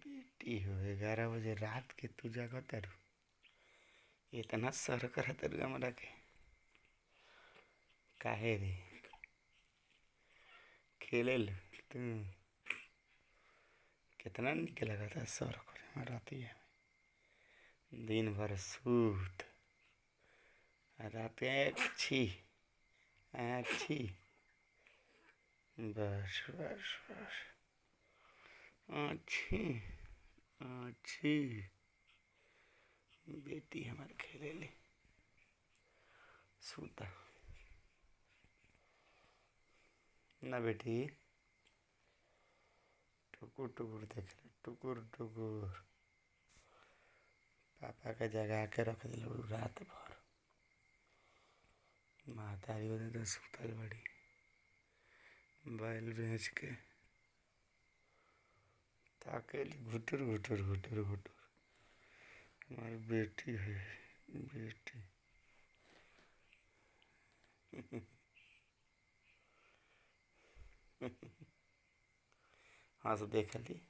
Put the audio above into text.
बेटी हो 11 बजे रात के तू जाग तारू इतना सर कर तारू हमरा के काहे रे खेले लो तू कितना निक लगता सर करे रातिया दिन भर सूत रात अच्छी अच्छी बस बस बस अच्छी अच्छी बेटी हमारे खेले ले सूता ना बेटी टुकुर टुकुर देख ले टुकुर टुकुर पापा का जगा के रख दिल रात भर महतारी बने तो सुतल बड़ी बैल बेच के ताकेली घुटुर घुटुर घुटुर घुटुर हमारी बेटी है बेटी हाँ तो देख ली